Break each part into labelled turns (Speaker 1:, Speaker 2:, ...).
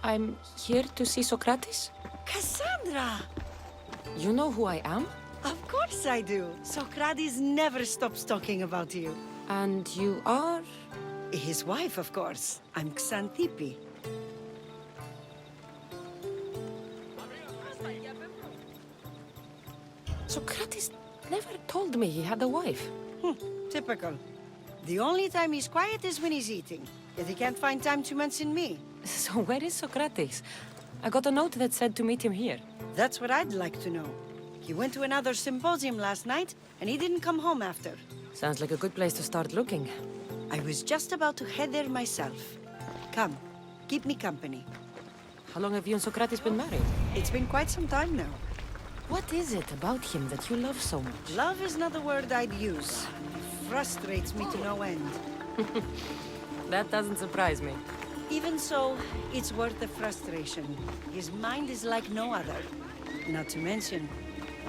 Speaker 1: I'm here to see Sokrates.
Speaker 2: Cassandra!
Speaker 1: You know who I am?
Speaker 2: Of course I do. Sokrates never stops talking about you.
Speaker 1: And you are?
Speaker 2: His wife, of course. I'm Xanthippe.
Speaker 1: Sokrates never told me he had a wife.
Speaker 2: Typical. The only time he's quiet is when he's eating. Yet he can't find time to mention me.
Speaker 1: So where is Sokrates? I got a note that said to meet him here.
Speaker 2: That's what I'd like to know. He went to another symposium last night, and he didn't come home after.
Speaker 1: Sounds like a good place to start looking.
Speaker 2: I was just about to head there myself. Come, keep me company.
Speaker 1: How long have you and Sokrates been married?
Speaker 2: It's been quite some time now.
Speaker 1: What is it about him that you love so much?
Speaker 2: Love is not the word I'd use. It frustrates me to no end.
Speaker 1: That doesn't surprise me.
Speaker 2: Even so, it's worth the frustration. His mind is like no other. Not to mention,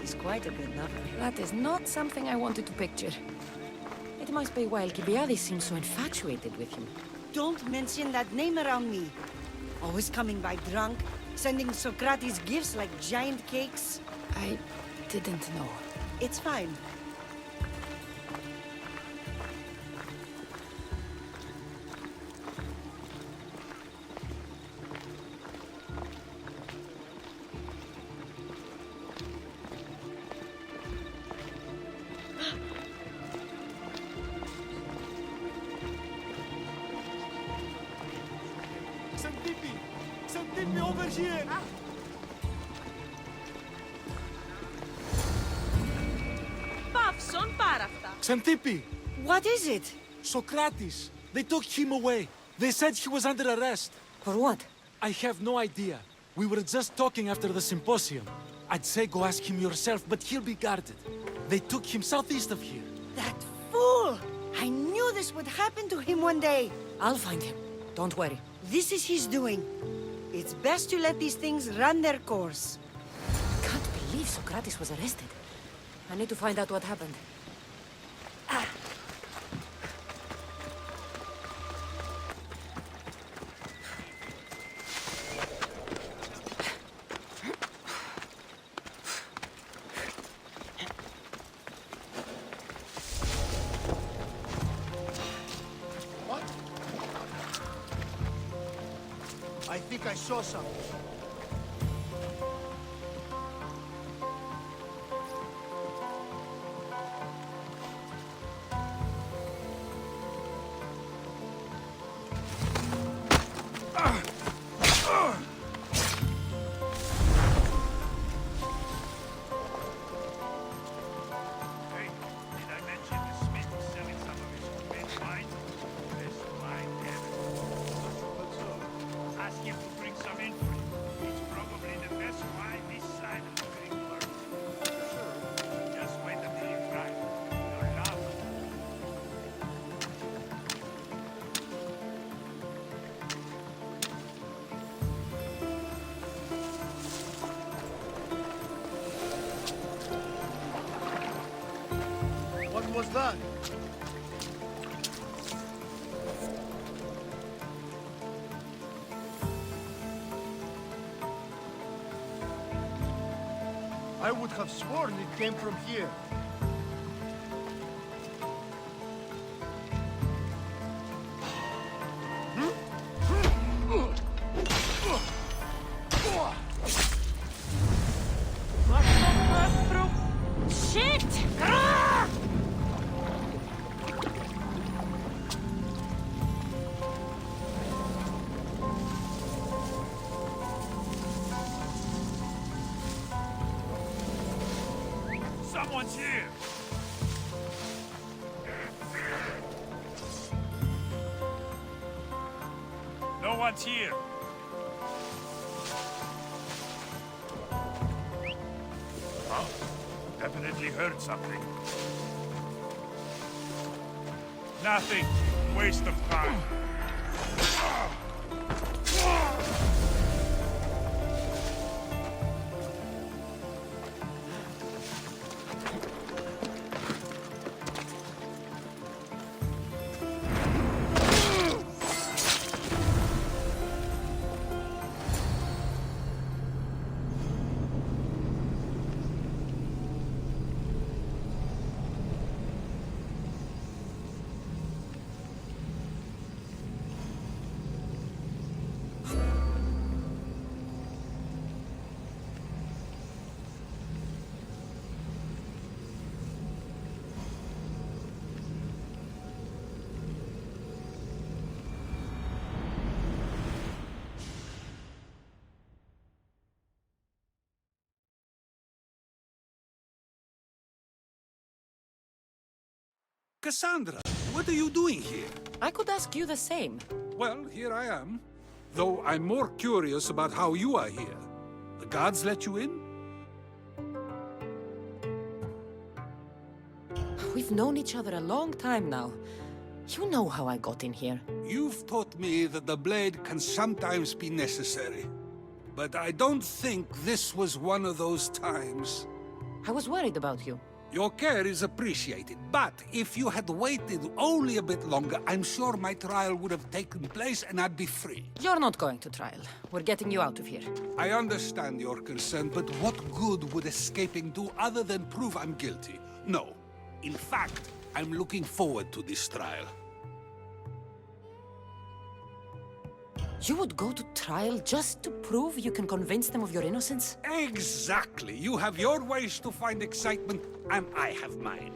Speaker 2: he's quite a good lover.
Speaker 1: That is not something I wanted to picture. It must be why Alcibiades seems so infatuated with him.
Speaker 2: Don't mention that name around me. Always coming by drunk, sending Socrates gifts like giant cakes.
Speaker 1: I didn't know.
Speaker 2: It's fine.
Speaker 3: Xanthippe over here!
Speaker 4: Παύσον πάρα αυτά.
Speaker 3: Xanthippe!
Speaker 2: What is it?
Speaker 3: Sokrates! They took him away. They said he was under arrest.
Speaker 1: For what?
Speaker 3: I have no idea. We were just talking after the symposium. I'd say go ask him yourself, but he'll be guarded. They took him southeast of here.
Speaker 2: That fool! I knew this would happen to him one day.
Speaker 1: I'll find him. Don't worry.
Speaker 2: This is his doing. It's best to let these things run their course.
Speaker 1: Can't believe Sokrates was arrested. I need to find out what happened.
Speaker 5: What? I think I saw something.
Speaker 6: Hey, did I mention the Smith is selling some of his red wine? Best wine ever. What's up? Ask him to bring some in for you. It's probably the best wine this side of the Greek world. Sure. Just wait until you try it. You'll love it.
Speaker 5: What was that? I would have sworn it came from here.
Speaker 4: Shit!
Speaker 6: Someone's here! No one's here. Huh? Definitely heard something. Nothing. Waste of time.
Speaker 4: Cassandra, what are you doing here?
Speaker 1: I could ask you the same.
Speaker 4: Well, here I am. Though I'm more curious about how you are here. The guards let you in?
Speaker 1: We've known each other a long time now. You know how I got in here.
Speaker 4: You've taught me that the blade can sometimes be necessary. But I don't think this was one of those times.
Speaker 1: I was worried about you.
Speaker 4: Your care is appreciated, but if you had waited only a bit longer, I'm sure my trial would have taken place and I'd be free.
Speaker 1: You're not going to trial. We're getting you out of here.
Speaker 4: I understand your concern, but what good would escaping do other than prove I'm guilty? No. In fact, I'm looking forward to this trial.
Speaker 1: You would go to trial just to prove you can convince them of your innocence?
Speaker 4: Exactly. You have your ways to find excitement, and I have mine.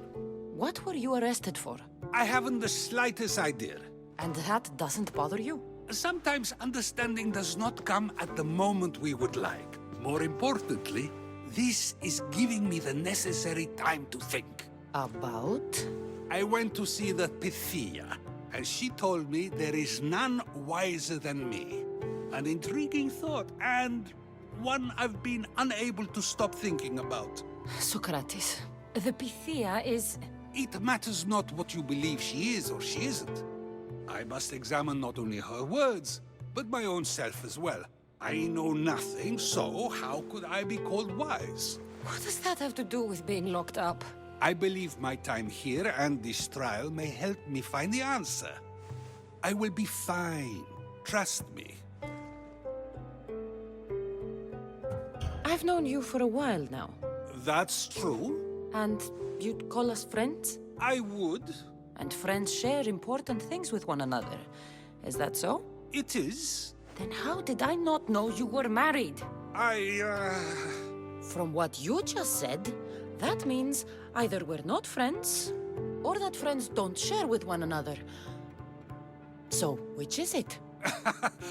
Speaker 1: What were you arrested for?
Speaker 4: I haven't the slightest idea.
Speaker 1: And that doesn't bother you?
Speaker 4: Sometimes understanding does not come at the moment we would like. More importantly, this is giving me the necessary time to think.
Speaker 1: About?
Speaker 4: I went to see the Pythia, and she told me there is none wiser than me. An intriguing thought, and one I've been unable to stop thinking about.
Speaker 1: Sokrates, the Pythia is...
Speaker 4: It matters not what you believe she is or she isn't. I must examine not only her words, but my own self as well. I know nothing, so how could I be called wise?
Speaker 1: What does that have to do with being locked up?
Speaker 4: I believe my time here and this trial may help me find the answer. I will be fine. Trust me.
Speaker 1: I've known you for a while now.
Speaker 4: That's true.
Speaker 1: And you'd call us friends?
Speaker 4: I would.
Speaker 1: And friends share important things with one another. Is that so?
Speaker 4: It is.
Speaker 1: Then how did I not know you were married? From what you just said, that means either we're not friends, or that friends don't share with one another. So, which is it?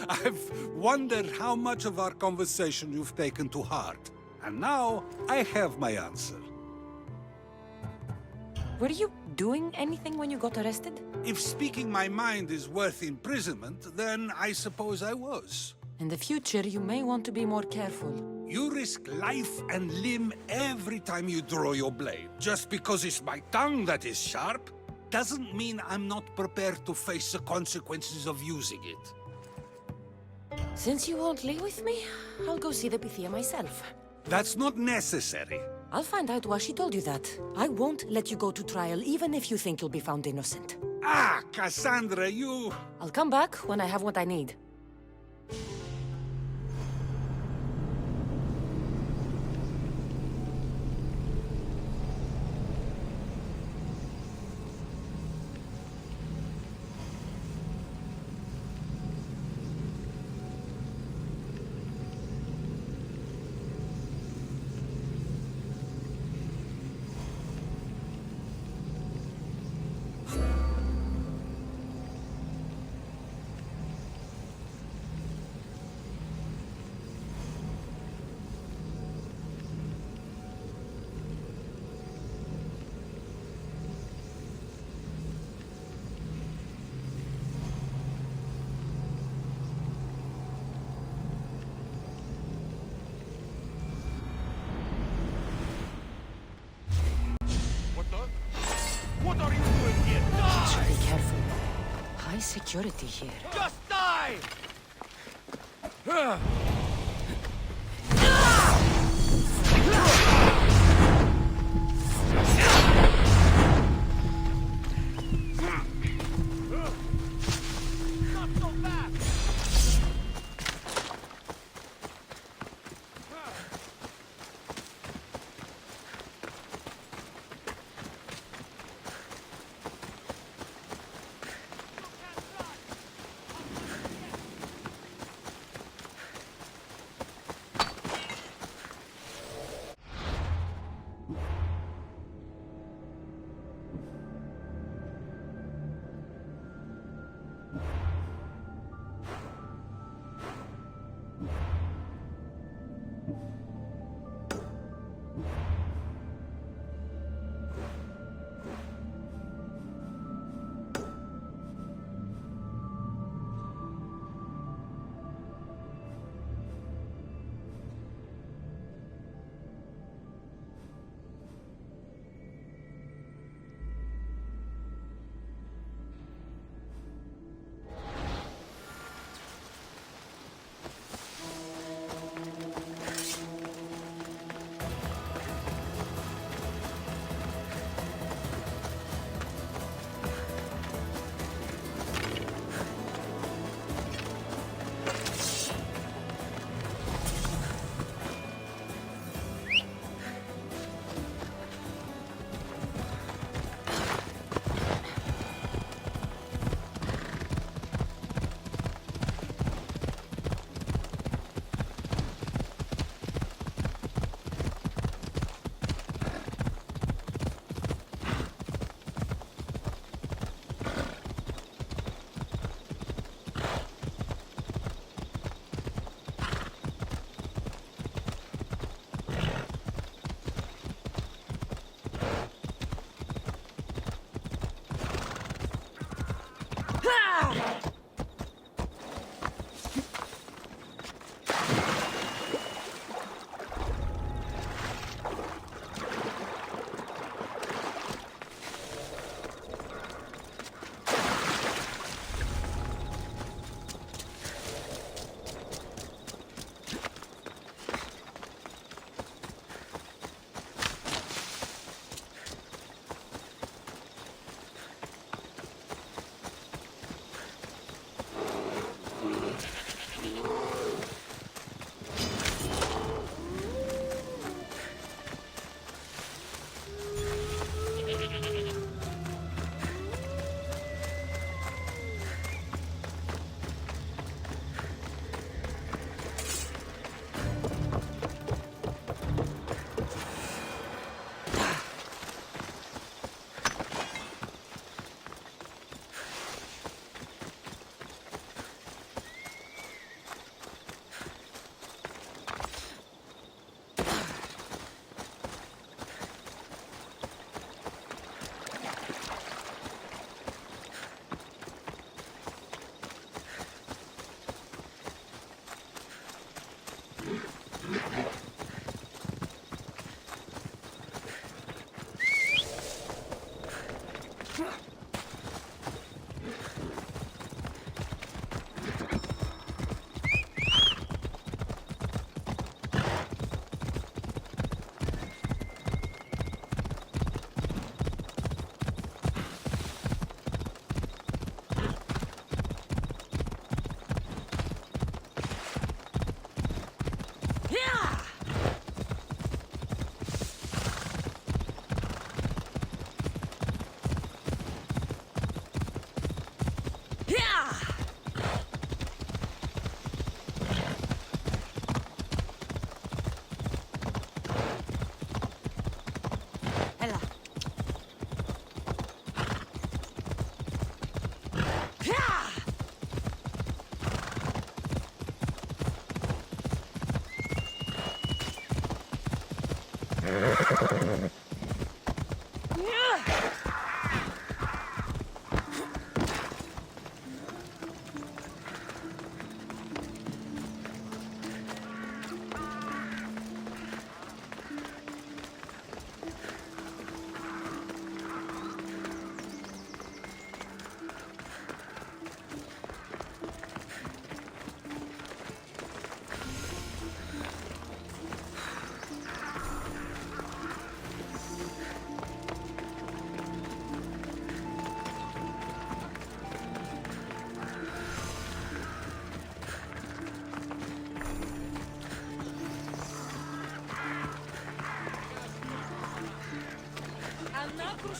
Speaker 4: I've wondered how much of our conversation you've taken to heart. And now, I have my answer.
Speaker 1: Were you doing anything when you got arrested?
Speaker 4: If speaking my mind is worth imprisonment, then I suppose I was.
Speaker 1: In the future, you may want to be more careful.
Speaker 4: You risk life and limb every time you draw your blade. Just because it's my tongue that is sharp, doesn't mean I'm not prepared to face the consequences of using it.
Speaker 1: Since you won't leave with me, I'll go see the Pythia myself.
Speaker 4: That's not necessary.
Speaker 1: I'll find out why she told you that. I won't let you go to trial, even if you think you'll be found innocent.
Speaker 4: Ah, Cassandra, you...
Speaker 1: I'll come back when I have what I need.
Speaker 6: What are you doing here? Die!
Speaker 1: Be careful. High security here.
Speaker 6: Just die! Not so fast!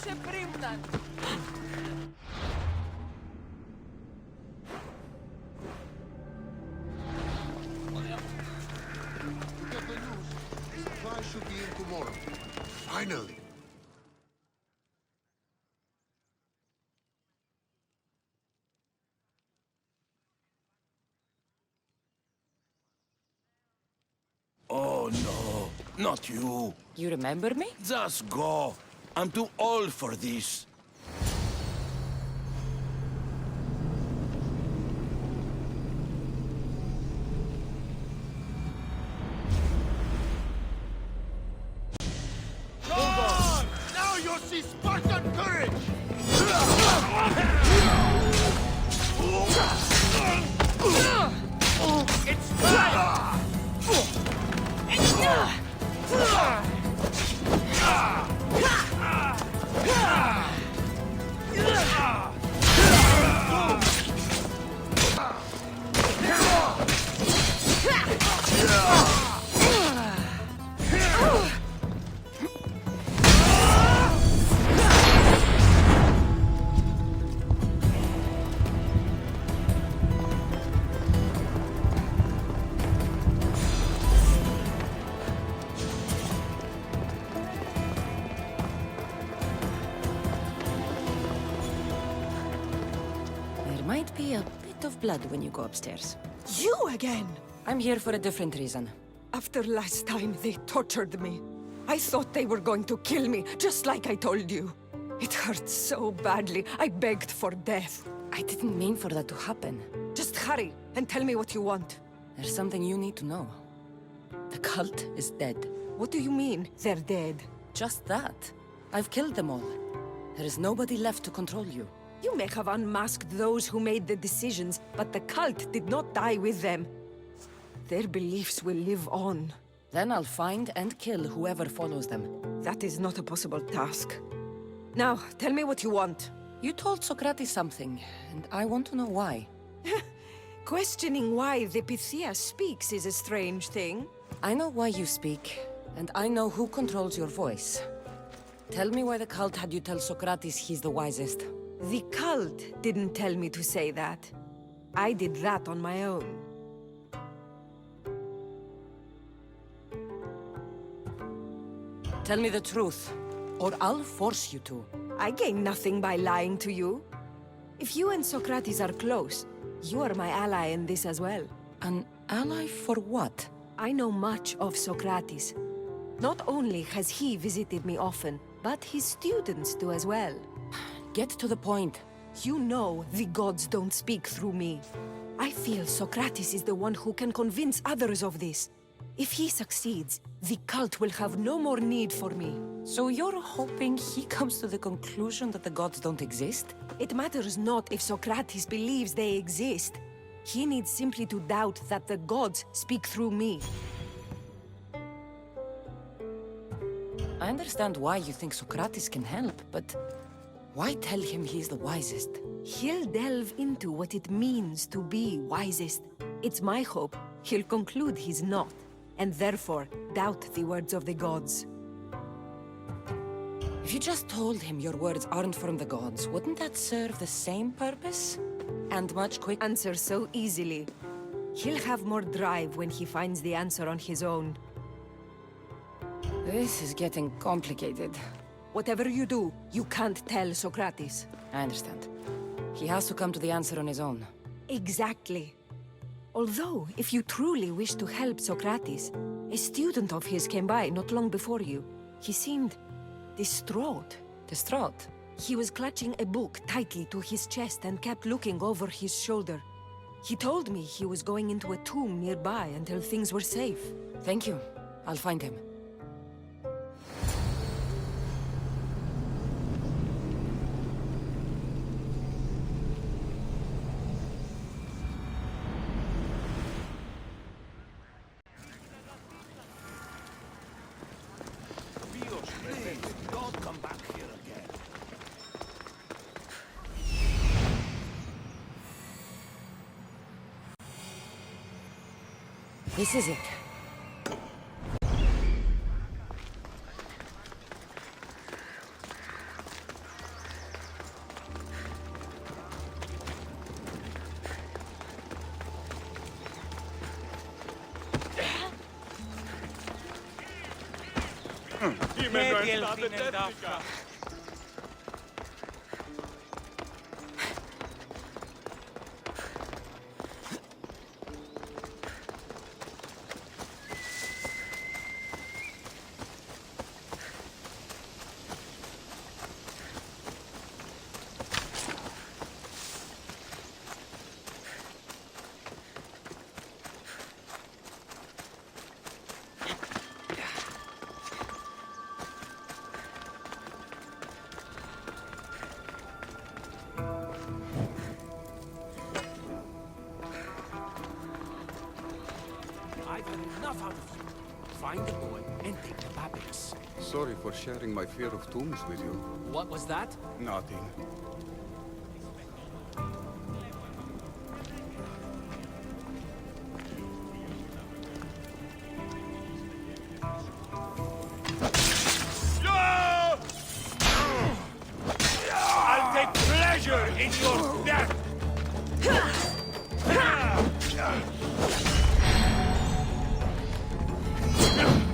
Speaker 1: σε πρίμναν.
Speaker 5: To get the news, supply should be in tomorrow. Finally.
Speaker 7: Oh no, not you.
Speaker 1: You remember me?
Speaker 7: Just go. I'm too old for this.
Speaker 5: Hold on! Now you'll see Spartan courage!
Speaker 6: It's time!
Speaker 1: There might be a bit of blood when you go upstairs.
Speaker 8: You again!
Speaker 1: I'm here for a different reason.
Speaker 8: After last time, they tortured me. I thought they were going to kill me, just like I told you. It hurt so badly, I begged for death.
Speaker 1: I didn't mean for that to happen.
Speaker 8: Just hurry, and tell me what you want.
Speaker 1: There's something you need to know. The cult is dead.
Speaker 8: What do you mean, they're dead?
Speaker 1: Just that. I've killed them all. There is nobody left to control you.
Speaker 8: You may have unmasked those who made the decisions, but the cult did not die with them. Their beliefs will live on.
Speaker 1: Then I'll find and kill whoever follows them.
Speaker 8: That is not a possible task. Now, tell me what you want.
Speaker 1: You told Sokrates something, and I want to know why.
Speaker 8: Questioning why the Pythia speaks is a strange thing.
Speaker 1: I know why you speak, and I know who controls your voice. Tell me why the cult had you tell Sokrates he's the wisest.
Speaker 8: The cult didn't tell me to say that. I did that on my own.
Speaker 1: Tell me the truth, or I'll force you to.
Speaker 8: I gain nothing by lying to you. If you and Sokrates are close, you are my ally in this as well.
Speaker 1: An ally for what?
Speaker 8: I know much of Sokrates. Not only has he visited me often, but his students do as well.
Speaker 1: Get to the point.
Speaker 8: You know the gods don't speak through me. I feel Sokrates is the one who can convince others of this. If he succeeds, the cult will have no more need for me.
Speaker 1: So you're hoping he comes to the conclusion that the gods don't exist?
Speaker 8: It matters not if Sokrates believes they exist. He needs simply to doubt that the gods speak through me.
Speaker 1: I understand why you think Sokrates can help, but why tell him he's the wisest?
Speaker 8: He'll delve into what it means to be wisest. It's my hope he'll conclude he's not, and therefore doubt the words of the gods.
Speaker 1: If you just told him your words aren't from the gods, wouldn't that serve the same purpose? And much quicker?
Speaker 8: Answer so easily. He'll have more drive when he finds the answer on his own.
Speaker 1: This is getting complicated.
Speaker 8: Whatever you do, you can't tell Sokrates.
Speaker 1: I understand. He has to come to the answer on his own.
Speaker 8: Exactly. Although, if you truly wish to help Sokrates, a student of his came by not long before you. He seemed distraught.
Speaker 1: Distraught?
Speaker 8: He was clutching a book tightly to his chest and kept looking over his shoulder. He told me he was going into a tomb nearby until things were safe.
Speaker 1: Thank you. I'll find him.
Speaker 7: Please, don't come back here again.
Speaker 1: This is it.
Speaker 7: Vedi il fine d'Africa.
Speaker 3: I've had enough out of you. Find the boy and take the babbies.
Speaker 9: Sorry for sharing my fear of tombs with you.
Speaker 3: What was that?
Speaker 9: Nothing.
Speaker 6: I'll take pleasure in your death!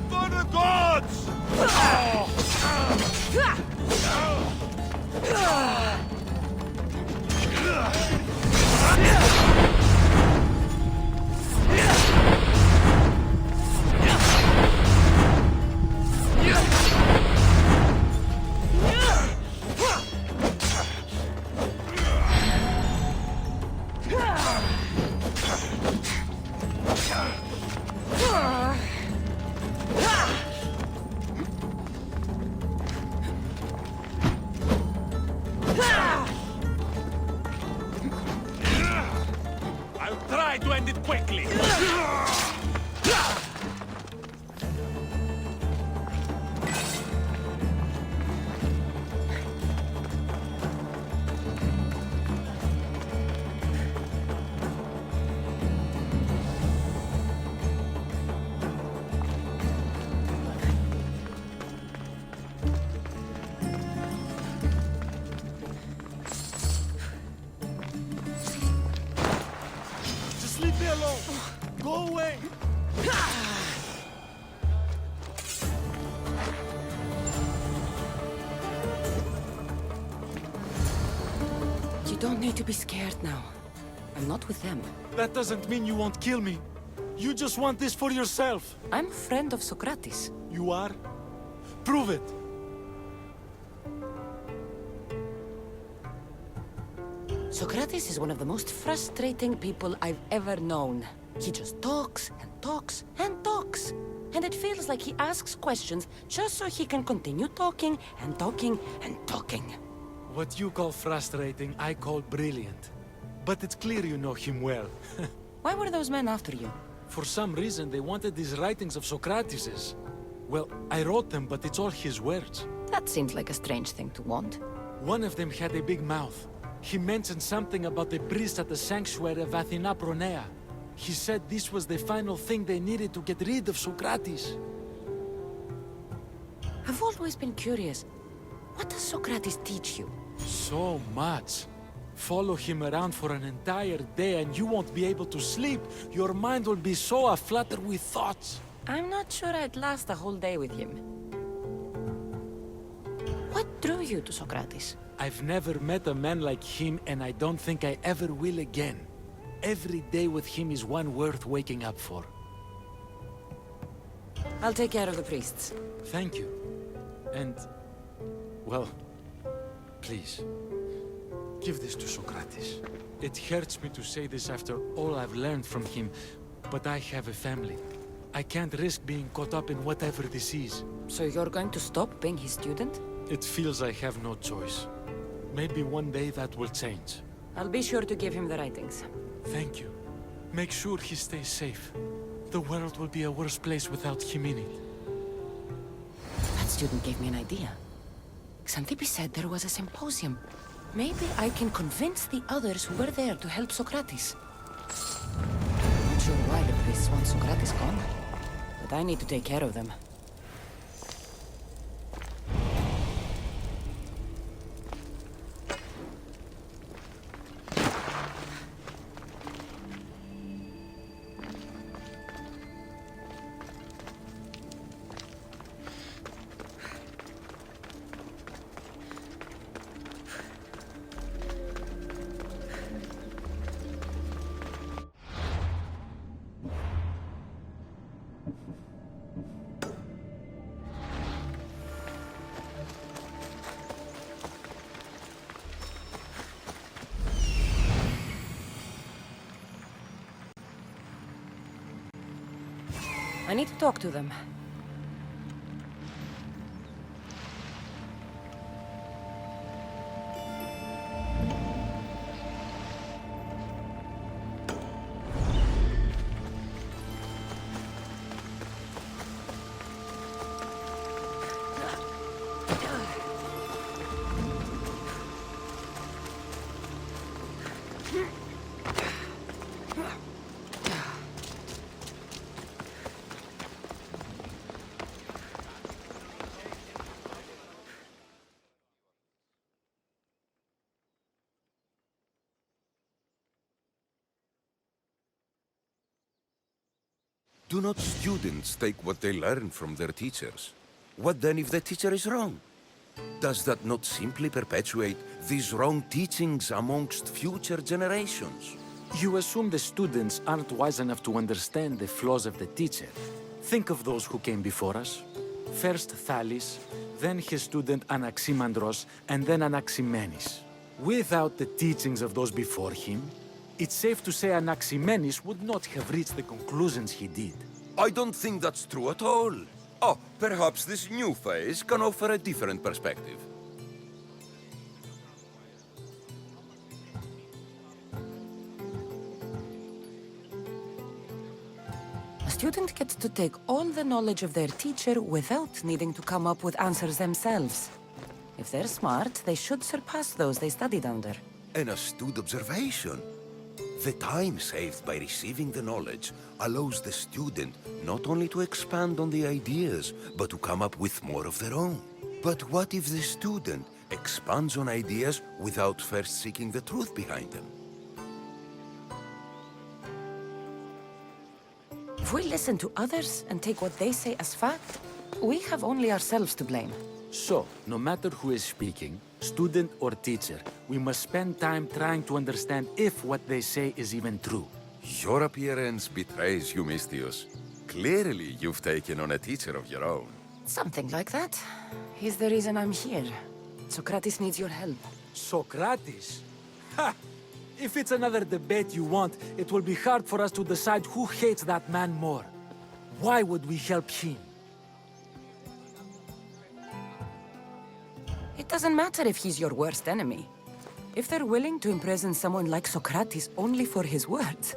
Speaker 6: For the gods! I'll try to end it quickly.
Speaker 3: Just leave me alone. Go away.
Speaker 1: You don't need to be scared now. I'm not with them.
Speaker 3: That doesn't mean you won't kill me. You just want this for yourself.
Speaker 1: I'm a friend of Sokrates.
Speaker 3: You are? Prove it.
Speaker 1: Sokrates is one of the most frustrating people I've ever known. He just talks and talks and talks. And it feels like he asks questions just so he can continue talking and talking and talking.
Speaker 3: What you call frustrating, I call brilliant. But it's clear you know him well.
Speaker 1: Why were those men after you?
Speaker 3: For some reason, they wanted these writings of Socrates's. Well, I wrote them, but it's all his words.
Speaker 1: That seems like a strange thing to want.
Speaker 3: One of them had a big mouth. He mentioned something about the priest at the sanctuary of Athena Pronea. He said this was the final thing they needed to get rid of Socrates.
Speaker 1: I've always been curious. What does Socrates teach you?
Speaker 3: So much. Follow him around for an entire day and you won't be able to sleep. Your mind will be so aflutter with thoughts.
Speaker 1: I'm not sure I'd last a whole day with him. What drew you to Socrates?
Speaker 3: I've never met a man like him and I don't think I ever will again. Every day with him is one worth waking up for.
Speaker 1: I'll take care of the priests.
Speaker 3: Thank you. And, well, please, give this to Socrates. It hurts me to say this after all I've learned from him, but I have a family. I can't risk being caught up in whatever this is.
Speaker 1: So you're going to stop being his student?
Speaker 3: It feels I have no choice. Maybe one day that will change.
Speaker 1: I'll be sure to give him the writings.
Speaker 3: Thank you. Make sure he stays safe. The world will be a worse place without him in it.
Speaker 1: That student gave me an idea. Xanthippe said there was a symposium. Maybe I can convince the others who were there to help Socrates. Not sure why the priests want Socrates gone, but I need to take care of them. I need to talk to them.
Speaker 10: Do not students take what they learn from their teachers? What then if the teacher is wrong? Does that not simply perpetuate these wrong teachings amongst future generations?
Speaker 3: You assume the students aren't wise enough to understand the flaws of the teacher. Think of those who came before us. First Thales, then his student Anaximandros, and then Anaximenes. Without the teachings of those before him, it's safe to say Anaximenes would not have reached the conclusions he did.
Speaker 10: I don't think that's true at all. Oh, perhaps this new phase can offer a different perspective.
Speaker 1: A student gets to take all the knowledge of their teacher without needing to come up with answers themselves. If they're smart, they should surpass those they studied under.
Speaker 10: An astute observation. The time saved by receiving the knowledge allows the student not only to expand on the ideas, but to come up with more of their own. But what if the student expands on ideas without first seeking the truth behind them?
Speaker 1: If we listen to others and take what they say as fact, we have only ourselves to blame.
Speaker 3: So, no matter who is speaking, student or teacher, we must spend time trying to understand if what they say is even true.
Speaker 10: Your appearance betrays you, Mystius. Clearly, you've taken on a teacher of your own.
Speaker 1: Something like that. He's the reason I'm here. Sokrates needs your help.
Speaker 3: Sokrates? Ha! If it's another debate you want, it will be hard for us to decide who hates that man more. Why would we help him?
Speaker 1: It doesn't matter if he's your worst enemy. If they're willing to imprison someone like Sokrates only for his words,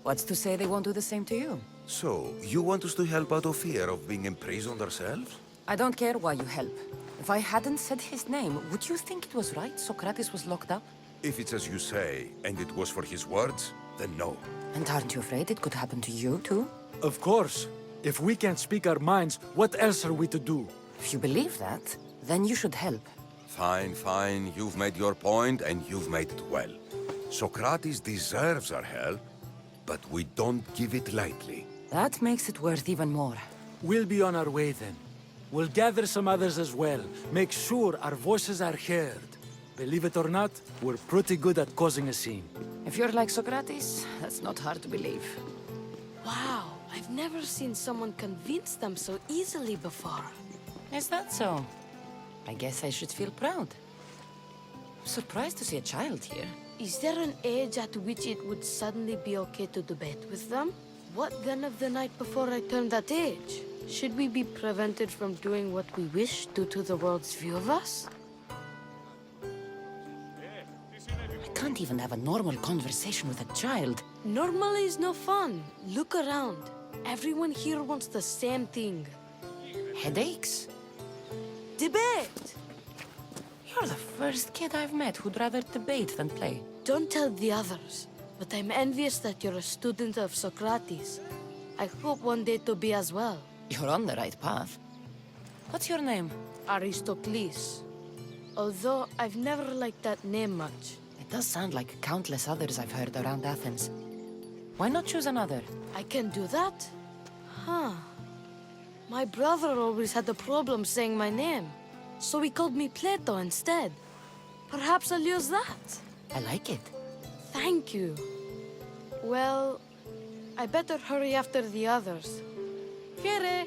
Speaker 1: what's to say they won't do the same to you?
Speaker 10: So, you want us to help out of fear of being imprisoned ourselves?
Speaker 1: I don't care why you help. If I hadn't said his name, would you think it was right Sokrates was locked up?
Speaker 10: If it's as you say, and it was for his words, then no.
Speaker 1: And aren't you afraid it could happen to you, too?
Speaker 3: Of course. If we can't speak our minds, what else are we to do?
Speaker 1: If you believe that, then you should help.
Speaker 10: Fine, fine. You've made your point, and you've made it well. Sokrates deserves our help, but we don't give it lightly.
Speaker 1: That makes it worth even more.
Speaker 3: We'll be on our way then. We'll gather some others as well. Make sure our voices are heard. Believe it or not, we're pretty good at causing a scene.
Speaker 1: If you're like Sokrates, that's not hard to believe.
Speaker 11: Wow, I've never seen someone convince them so easily before.
Speaker 1: Is that so? I guess I should feel proud. I'm surprised to see a child here.
Speaker 11: Is there an age at which it would suddenly be okay to debate with them? What then of the night before I turned that age? Should we be prevented from doing what we wish due to the world's view of us?
Speaker 1: I can't even have a normal conversation with a child.
Speaker 11: Normal is no fun. Look around. Everyone here wants the same thing.
Speaker 1: Headaches?
Speaker 11: Debate!
Speaker 1: You're the first kid I've met who'd rather debate than play.
Speaker 11: Don't tell the others, but I'm envious that you're a student of Socrates. I hope one day to be as well.
Speaker 1: You're on the right path. What's your name?
Speaker 11: Aristocles. Although I've never liked that name much.
Speaker 1: It does sound like countless others I've heard around Athens. Why not choose another?
Speaker 11: I can do that? Huh. My brother always had a problem saying my name, so he called me Plato instead. Perhaps I'll use that.
Speaker 1: I like it.
Speaker 11: Thank you. Well, I better hurry after the others. Here.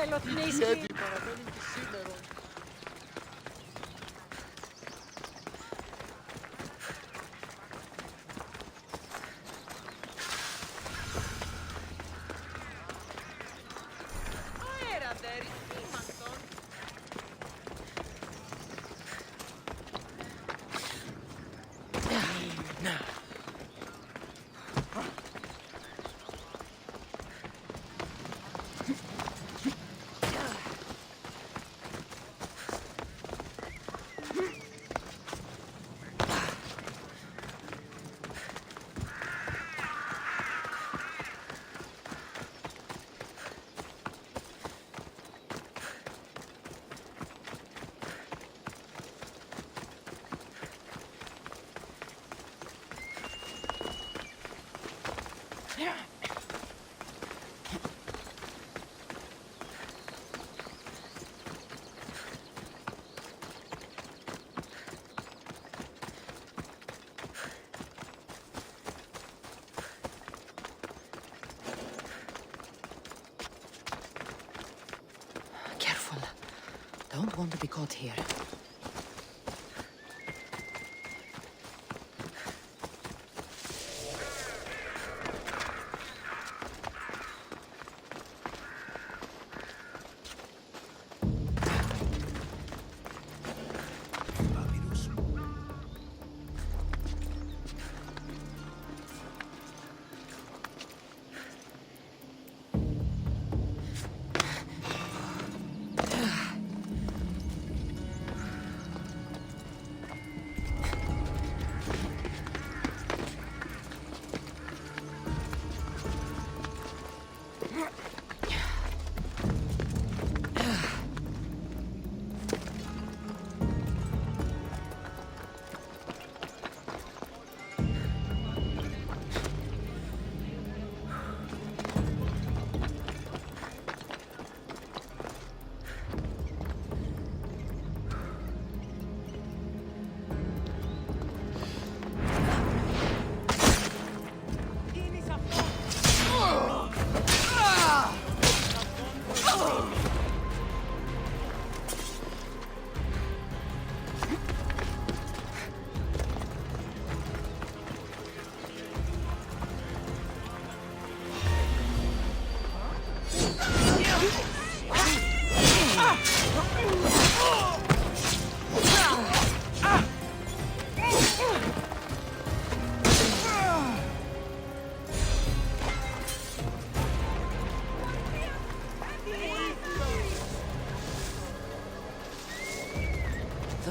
Speaker 2: θέλω την ίσχυ.
Speaker 5: Lady παραμένουν τη σήμερα.
Speaker 1: Careful. Don't want to be caught here.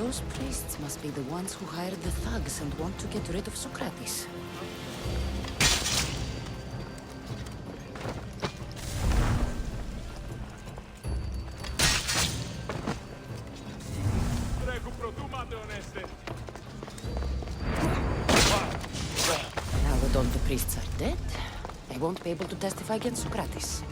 Speaker 1: Those priests must be the ones who hired the thugs and want to get rid of Sokrates. Now that all the priests are dead, they won't be able to testify against Sokrates.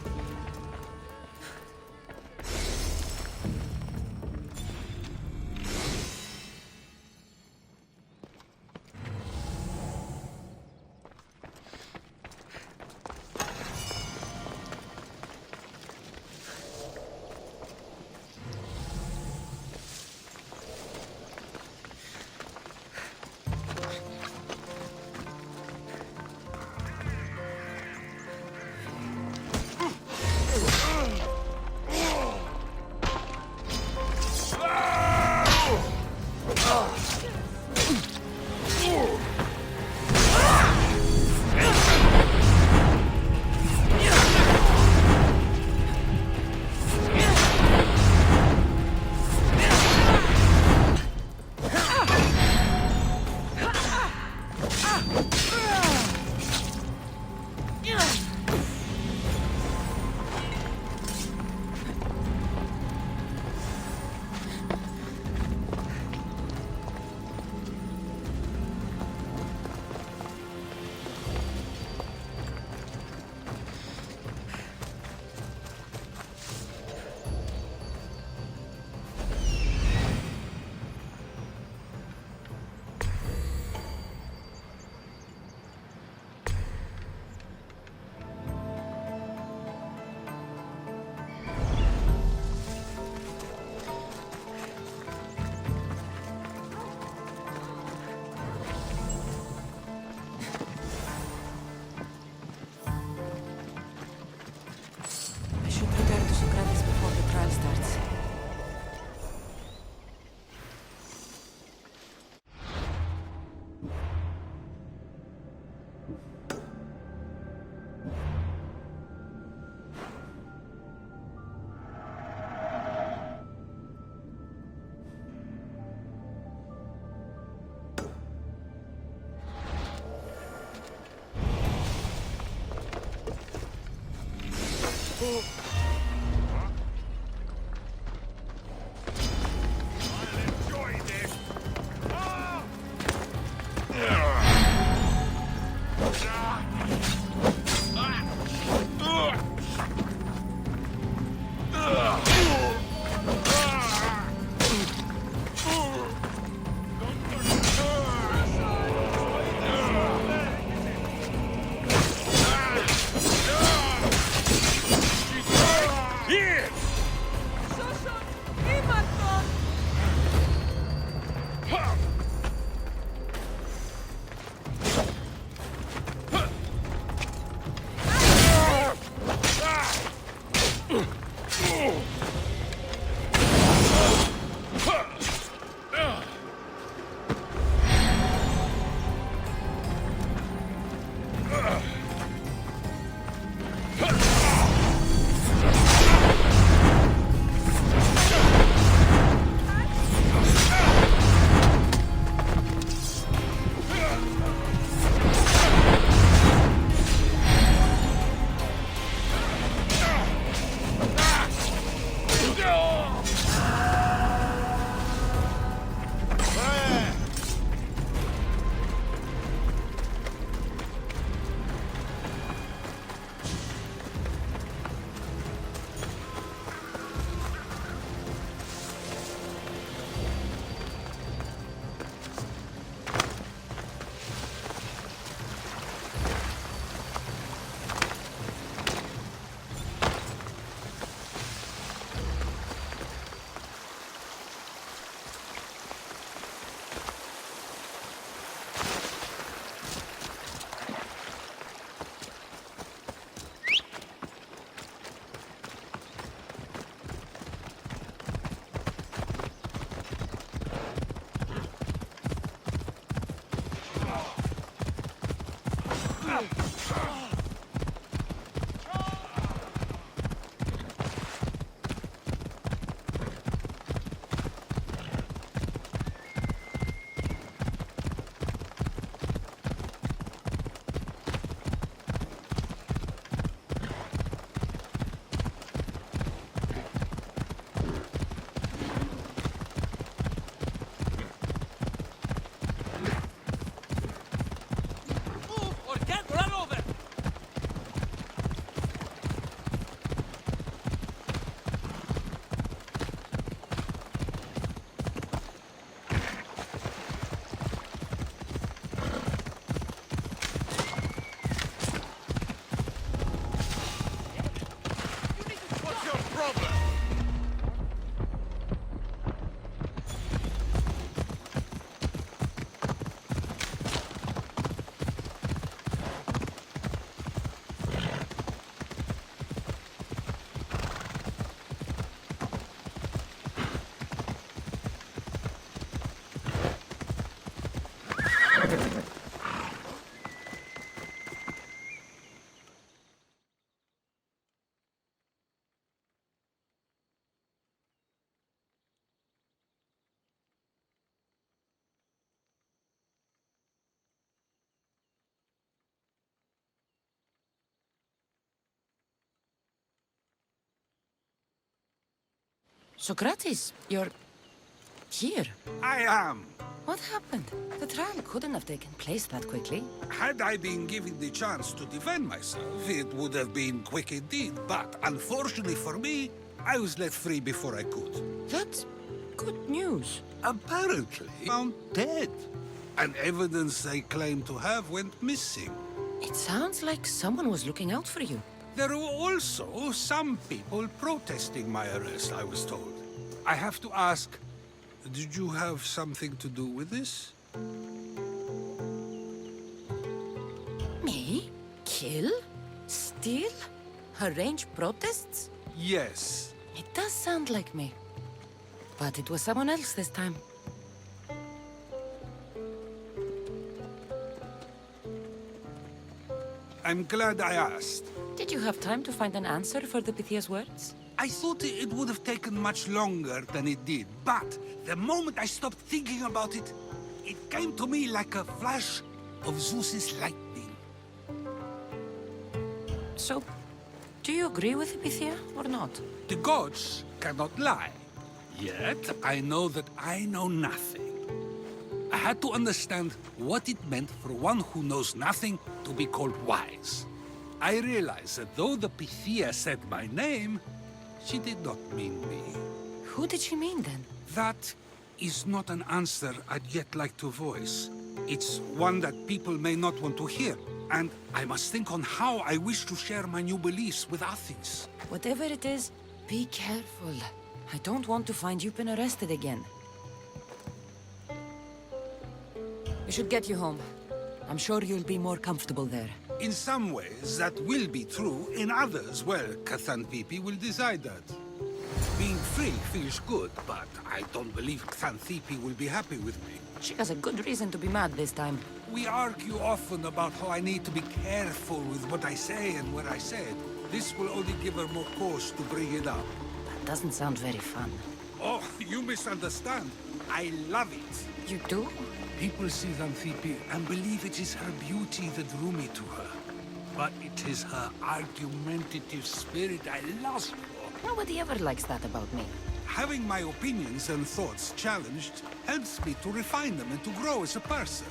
Speaker 6: I'll enjoy this. Ah! Here!
Speaker 1: Sokrates, you're here.
Speaker 4: I am.
Speaker 1: What happened? The trial couldn't have taken place that quickly.
Speaker 4: Had I been given the chance to defend myself, it would have been quick indeed. But unfortunately for me, I was let free before I could.
Speaker 1: That's good news.
Speaker 4: Apparently, found dead. And evidence they claim to have went missing.
Speaker 1: It sounds like someone was looking out for you.
Speaker 4: There were also some people protesting my arrest, I was told. I have to ask, did you have something to do with this?
Speaker 1: Me? Kill? Steal? Arrange protests?
Speaker 4: Yes.
Speaker 1: It does sound like me. But it was someone else this time.
Speaker 4: I'm glad I asked.
Speaker 1: Did you have time to find an answer for the Pythia's words?
Speaker 4: I thought it would have taken much longer than it did, but the moment I stopped thinking about it, it came to me like a flash of Zeus's lightning.
Speaker 1: So, Do you agree with the Pythia, or not?
Speaker 4: The gods cannot lie. Yet, I know that I know nothing. I had to understand what it meant for one who knows nothing to be called wise. I realized that though the Pythia said my name, she did not mean me.
Speaker 1: Who did she mean, then?
Speaker 4: That is not an answer I'd yet like to voice. It's one that people may not want to hear, and I must think on how I wish to share my new beliefs with Athens.
Speaker 1: Whatever it is, be careful. I don't want to find you've been arrested again. We should get you home. I'm sure you'll be more comfortable there.
Speaker 4: In some ways, that will be true. In others, well, Xanthippe will decide that. Being free feels good, but I don't believe Xanthippe will be happy with me.
Speaker 1: She has a good reason to be mad this time.
Speaker 4: We argue often about how I need to be careful with what I say and what I said. This will only give her more cause to bring it up.
Speaker 1: That doesn't sound very fun.
Speaker 4: Oh, you misunderstand. I love it.
Speaker 1: You do?
Speaker 4: People see Xanthippe and believe it is her beauty that drew me to her. But it is her argumentative spirit I lust for.
Speaker 1: Nobody ever likes that about me.
Speaker 4: Having my opinions and thoughts challenged helps me to refine them and to grow as a person.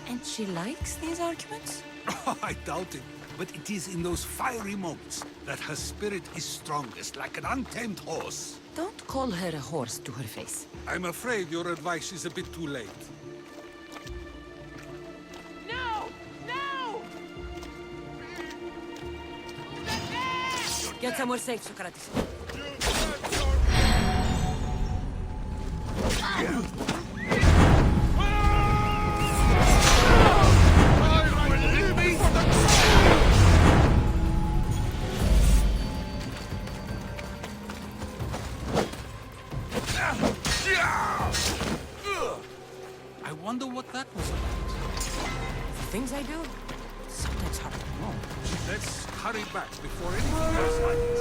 Speaker 1: And she likes these arguments?
Speaker 4: Oh, I doubt it. But it is in those fiery moments that her spirit is strongest, like an untamed horse.
Speaker 1: Don't call her a horse to her face.
Speaker 4: I'm afraid your advice is a bit too late.
Speaker 11: No! No!
Speaker 1: Get somewhere safe, Sokrates.
Speaker 4: I wonder what that was about.
Speaker 1: The things I do, sometimes hard to know.
Speaker 4: Let's hurry back before anything else happens.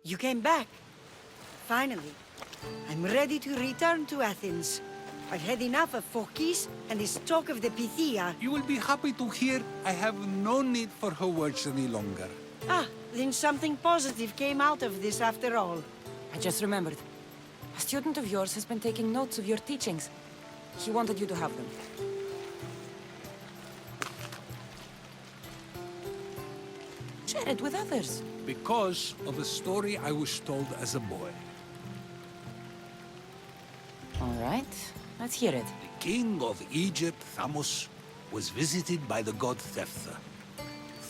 Speaker 2: You came back. Finally. I'm ready to return to Athens. I've had enough of Phokis and his talk of the Pythia.
Speaker 4: You will be happy to hear I have no need for her words any longer.
Speaker 2: Ah, then something positive came out of this after all.
Speaker 1: I just remembered. A student of yours has been taking notes of your teachings. He wanted you to have them. Share it with others.
Speaker 4: Because of a story I was told as a boy.
Speaker 1: All right, let's hear it.
Speaker 4: The king of Egypt, Thamos, was visited by the god Thephtha.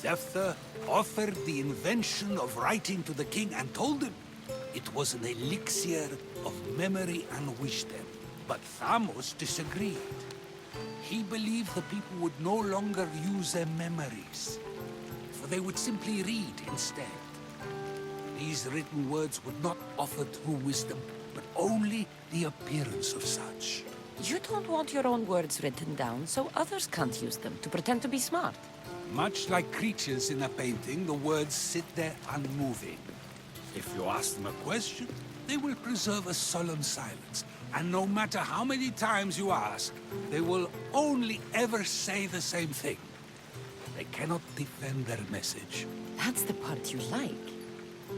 Speaker 4: Thephtha offered the invention of writing to the king and told him it was an elixir of memory and wisdom. But Thamos disagreed. He believed the people would no longer use their memories, for they would simply read instead. These written words would not offer true wisdom, but only the appearance of such.
Speaker 1: You don't want your own words written down, so others can't use them to pretend to be smart.
Speaker 4: Much like creatures in a painting, the words sit there unmoving. If you ask them a question, they will preserve a solemn silence. And no matter how many times you ask, they will only ever say the same thing. They cannot defend their message.
Speaker 1: That's the part you like.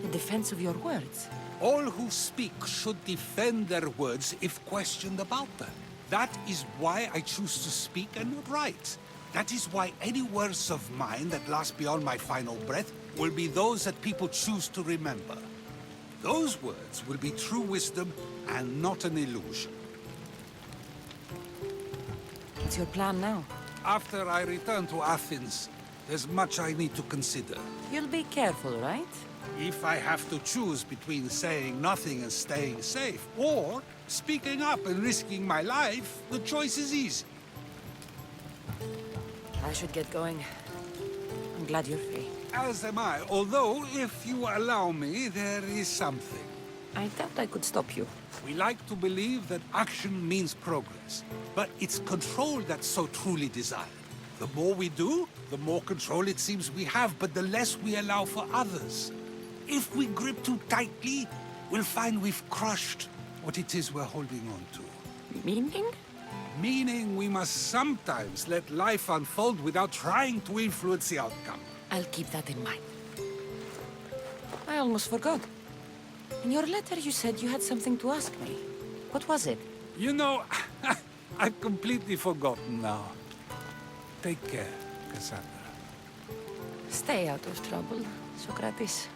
Speaker 1: The defense of your words.
Speaker 4: All who speak should defend their words if questioned about them. That is why I choose to speak and not write. That is why any words of mine that last beyond my final breath will be those that people choose to remember. Those words will be true wisdom and not an illusion.
Speaker 1: What's your plan now?
Speaker 4: After I return to Athens, there's much I need to consider.
Speaker 1: You'll be careful, right?
Speaker 4: If I have to choose between saying nothing and staying safe, or speaking up and risking my life, the choice is easy.
Speaker 1: I should get going. I'm glad you're free.
Speaker 4: As am I, although, if you allow me, there is something.
Speaker 1: I doubt I could stop you.
Speaker 4: We like to believe that action means progress, but it's control that's so truly desired. The more we do, the more control it seems we have, but the less we allow for others. If we grip too tightly, we'll find we've crushed what it is we're holding on to.
Speaker 1: Meaning?
Speaker 4: Meaning we must sometimes let life unfold without trying to influence the outcome.
Speaker 1: I'll keep that in mind. I almost forgot. In your letter you said you had something to ask me. What was it?
Speaker 4: You know, I've completely forgotten now. Take care, Cassandra.
Speaker 1: Stay out of trouble, Sokrates.